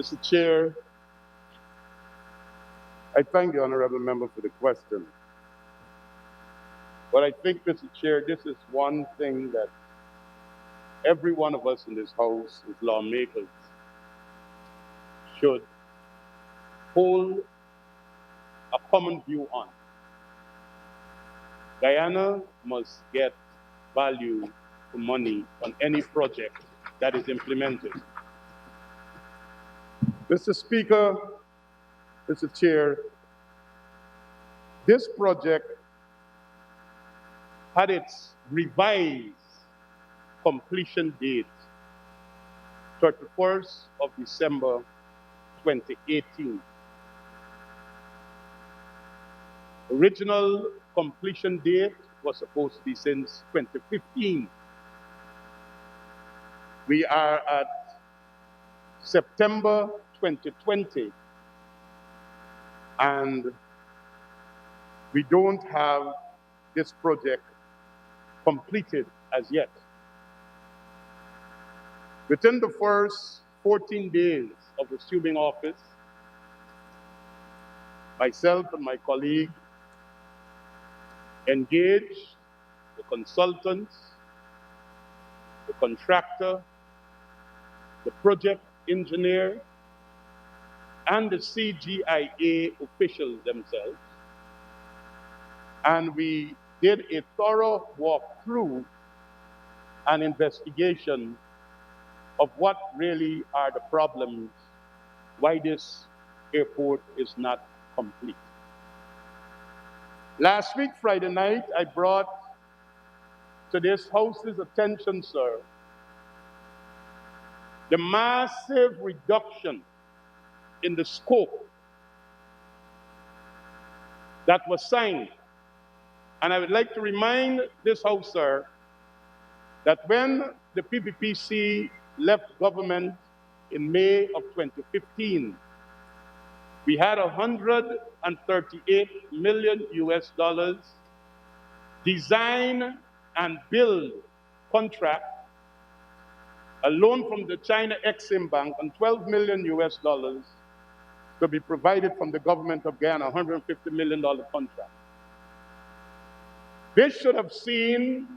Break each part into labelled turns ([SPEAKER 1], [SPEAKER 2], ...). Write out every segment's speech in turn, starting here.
[SPEAKER 1] Mr. Chair, I thank the honorable member for the question. But I think, Mr. Chair, this is one thing that every one of us in this House as lawmakers should hold a common view on. Guyana must get value for money on any project that is implemented. Mr. Speaker, Mr. Chair, this project had its revised completion date 31st of December 2018. Original completion date was supposed to be since 2015. We are at September 2020, and we don't have this project completed as yet. Within the first 14 days of assuming office, myself and my colleague engaged the consultants, the contractor, the project engineer, and the CJIA officials themselves. And we did a thorough walkthrough and investigation of what really are the problems, why this airport is not complete. Last week, Friday night, I brought to this House's attention, sir, the massive reduction in the scope that was signed. And I would like to remind this House, sir, that when the PPPC left government in May of 2015, we had $138 million design and build contract, a loan from the China Exim Bank, and $12 million to be provided from the government of Guyana, $150 million contract. This should have seen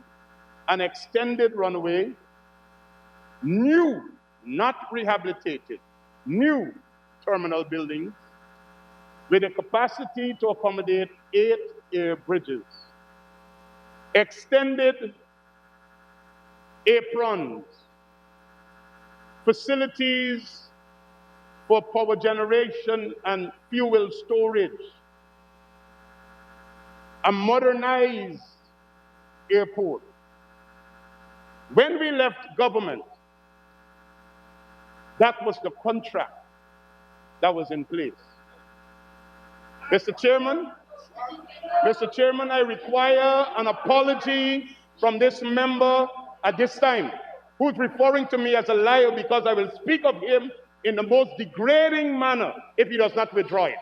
[SPEAKER 1] an extended runway, new, not rehabilitated, new terminal buildings with a capacity to accommodate 8 air bridges, extended aprons, facilities for power generation and fuel storage, a modernized airport. When we left government, that was the contract that was in place. Mr. Chairman, I require an apology from this member at this time, who's referring to me as a liar because I will speak of him in the most degrading manner if he does not withdraw it.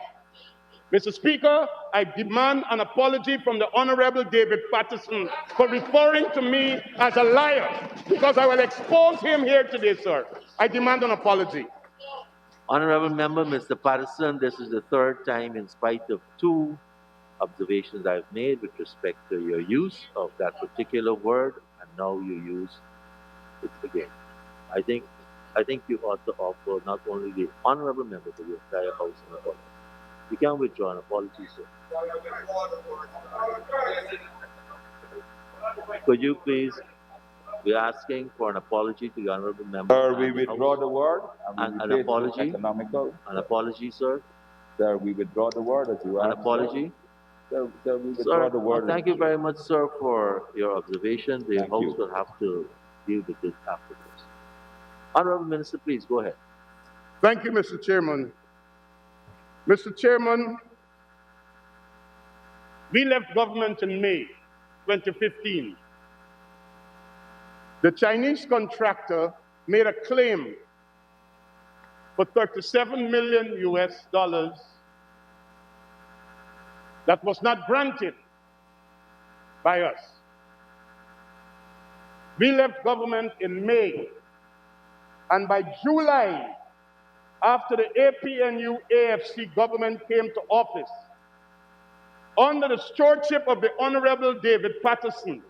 [SPEAKER 1] Mr. Speaker, I demand an apology from the Honorable David Patterson for referring to me as a liar, because I will expose him here today, sir. I demand an apology.
[SPEAKER 2] Honorable Member, Mr. Patterson, this is the third time, in spite of 2 observations I've made with respect to your use of that particular word, and now you use it again. I think you ought to offer not only the honorable member but the entire House an apology. You can withdraw an apology, sir. Could you please be asking for an apology to the honorable member?
[SPEAKER 3] Sir, we withdraw the word.
[SPEAKER 2] And an apology. An apology, sir.
[SPEAKER 3] Sir, we withdraw the word as you asked.
[SPEAKER 2] An apology.
[SPEAKER 3] Sir, we withdraw the word.
[SPEAKER 2] Thank you very much, sir, for your observation. The House will have to deal with it afterwards. Honorable Minister, please go ahead.
[SPEAKER 1] Thank you, Mr. Chairman. Mr. Chairman, we left government in May 2015. The Chinese contractor made a claim for $37 million that was not granted by us. We left government in May, and by July after the APNUAFC government came to office, under the stewardship of the Honorable David Patterson,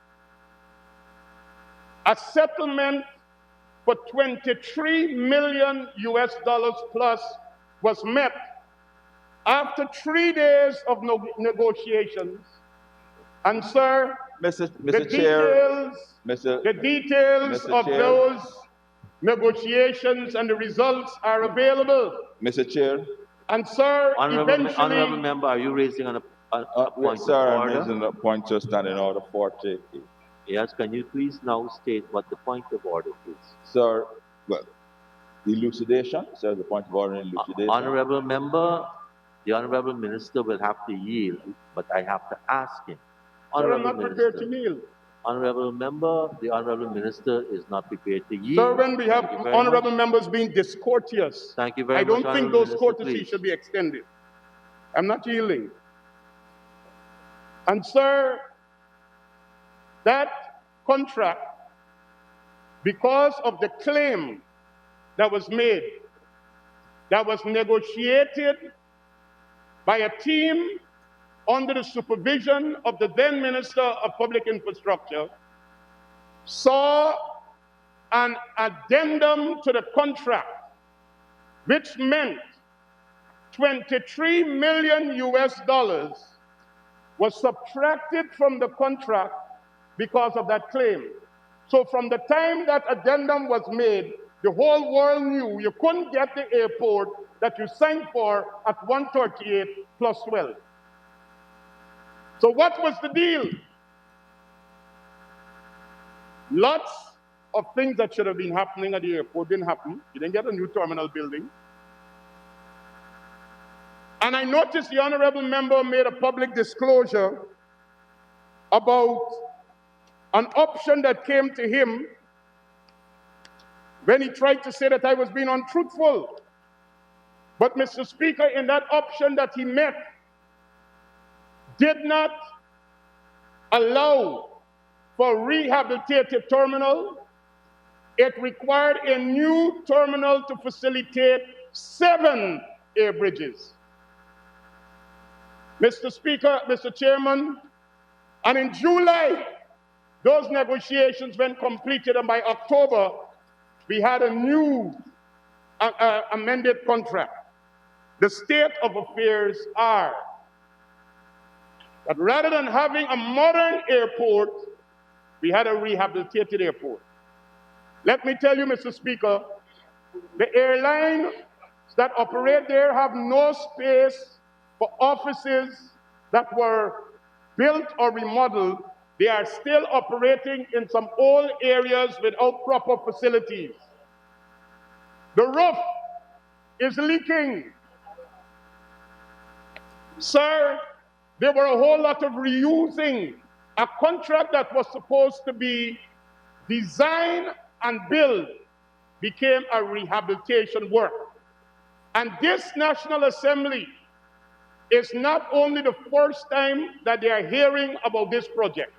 [SPEAKER 1] a settlement for 23 million US dollars plus was met after 3 days of negotiations. And sir,
[SPEAKER 3] Mr.
[SPEAKER 1] the
[SPEAKER 3] Chair,
[SPEAKER 1] details
[SPEAKER 3] Mr.
[SPEAKER 1] of
[SPEAKER 3] Chair.
[SPEAKER 1] those negotiations and the results are available.
[SPEAKER 3] Mr. Chair.
[SPEAKER 1] And sir, eventually...
[SPEAKER 2] Honorable member, are you raising a point
[SPEAKER 3] sir,
[SPEAKER 2] of
[SPEAKER 3] I'm
[SPEAKER 2] order?
[SPEAKER 3] raising a point to stand in order for taking.
[SPEAKER 2] Yes, can you please now state what the point of order is?
[SPEAKER 3] Sir, well, elucidation, sir, the point of order in elucidation.
[SPEAKER 2] Honorable member, the Honorable Minister will have to yield, but I have to ask him.
[SPEAKER 1] Sir, I'm not prepared to kneel.
[SPEAKER 2] Honorable member, the Honorable Minister is not prepared to yield.
[SPEAKER 1] Sir, when we have honorable members being discourteous,
[SPEAKER 2] thank you very much.
[SPEAKER 1] I don't think those courtesies
[SPEAKER 2] please.
[SPEAKER 1] should be extended. I'm not yielding. And sir, that contract, because of the claim that was made, that was negotiated by a team under the supervision of the then Minister of Public Infrastructure, saw an addendum to the contract, which meant 23 million US dollars was subtracted from the contract because of that claim. So from the time that addendum was made, the whole world knew you couldn't get the airport that you signed for at 138 plus 12. So what was the deal? Lots of things that should have been happening at the airport didn't happen. You didn't get a new terminal building. And I noticed the honorable member made a public disclosure about an option that came to him when he tried to say that I was being untruthful. But Mr. Speaker, in that option that he met, did not allow for rehabilitated terminal. It required a new terminal to facilitate 7 air bridges. Mr. Speaker, Mr. Chairman, and in July, those negotiations were completed, and by October, we had a new amended contract. The state of affairs are that rather than having a modern airport, we had a rehabilitated airport. Let me tell you, Mr. Speaker, the airlines that operate there have no space for offices that were built or remodeled. They are still operating in some old areas without proper facilities. The roof is leaking. Sir, there were a whole lot of reusing. A contract that was supposed to be design and build became a rehabilitation work. And this National Assembly is not only the first time that they are hearing about this project,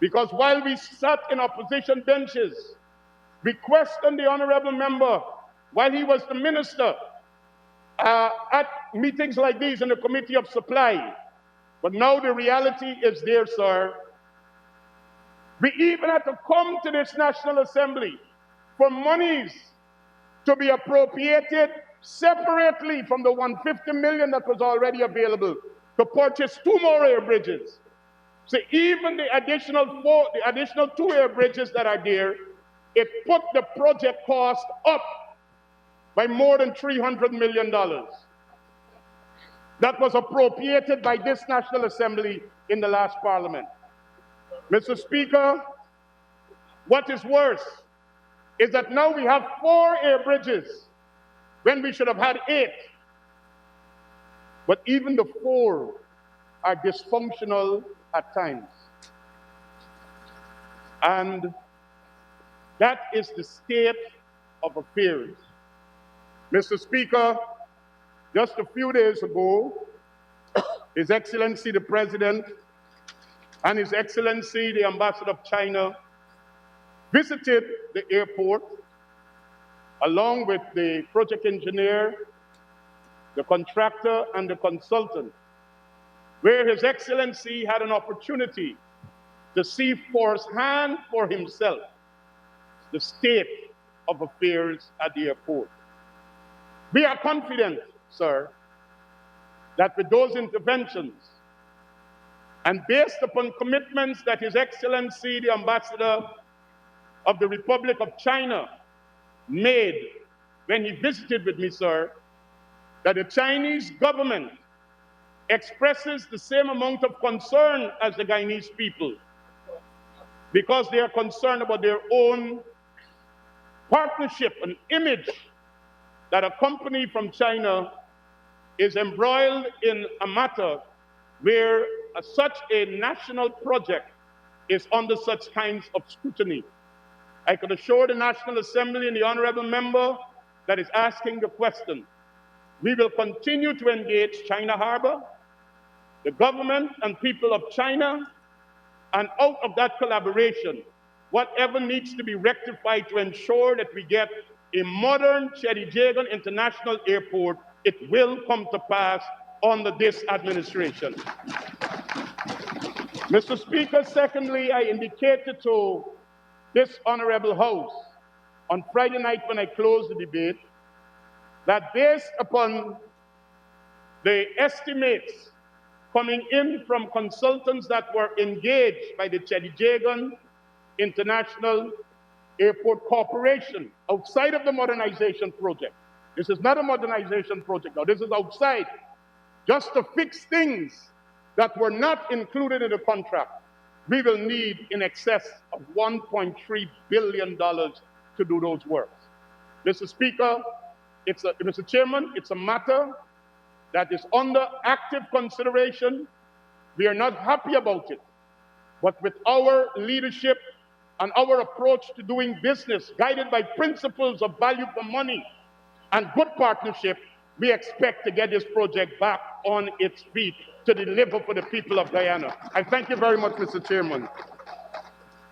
[SPEAKER 1] because while we sat in opposition benches, we questioned the honorable member while he was the minister at meetings like these in the Committee of Supply. But now the reality is there, sir. We even had to come to this National Assembly for monies to be appropriated separately from the 150 million that was already available to purchase 2 more air bridges. So even the additional 2 air bridges that are there, it put the project cost up by more than $300 million. That was appropriated by this National Assembly in the last Parliament. Mr. Speaker, what is worse is that now we have 4 air bridges when we should have had 8. But even the 4 are dysfunctional at times. And that is the state of affairs. Mr. Speaker, just a few days ago, His Excellency the President and His Excellency the Ambassador of China visited the airport along with the project engineer, the contractor, and the consultant, where His Excellency had an opportunity to see firsthand for himself the state of affairs at the airport. We are confident, sir, that with those interventions and based upon commitments that His Excellency, the Ambassador of the Republic of China, made when he visited with me, sir, that the Chinese government expresses the same amount of concern as the Guyanese people, because they are concerned about their own partnership and image that a company from China is embroiled in a matter where such a national project is under such kinds of scrutiny. I could assure the National Assembly and the honorable member that is asking the question, we will continue to engage China Harbor, the government and people of China, and out of that collaboration, whatever needs to be rectified to ensure that we get a modern CJIA International Airport, it will come to pass under this administration. Mr. Speaker, secondly, I indicated to this honorable House on Friday night when I closed the debate that based upon the estimates coming in from consultants that were engaged by the CJIA International Airport Corporation outside of the modernization project. This is not a modernization project now, this is outside, just to fix things that were not included in the contract. We will need in excess of $1.3 billion to do those works. Mr. Speaker, Mr. Chairman, it's a matter that is under active consideration. We are not happy about it, but with our leadership and our approach to doing business, guided by principles of value for money and good partnership, we expect to get this project back on its feet to deliver for the people of Guyana. I thank you very much, Mr. Chairman.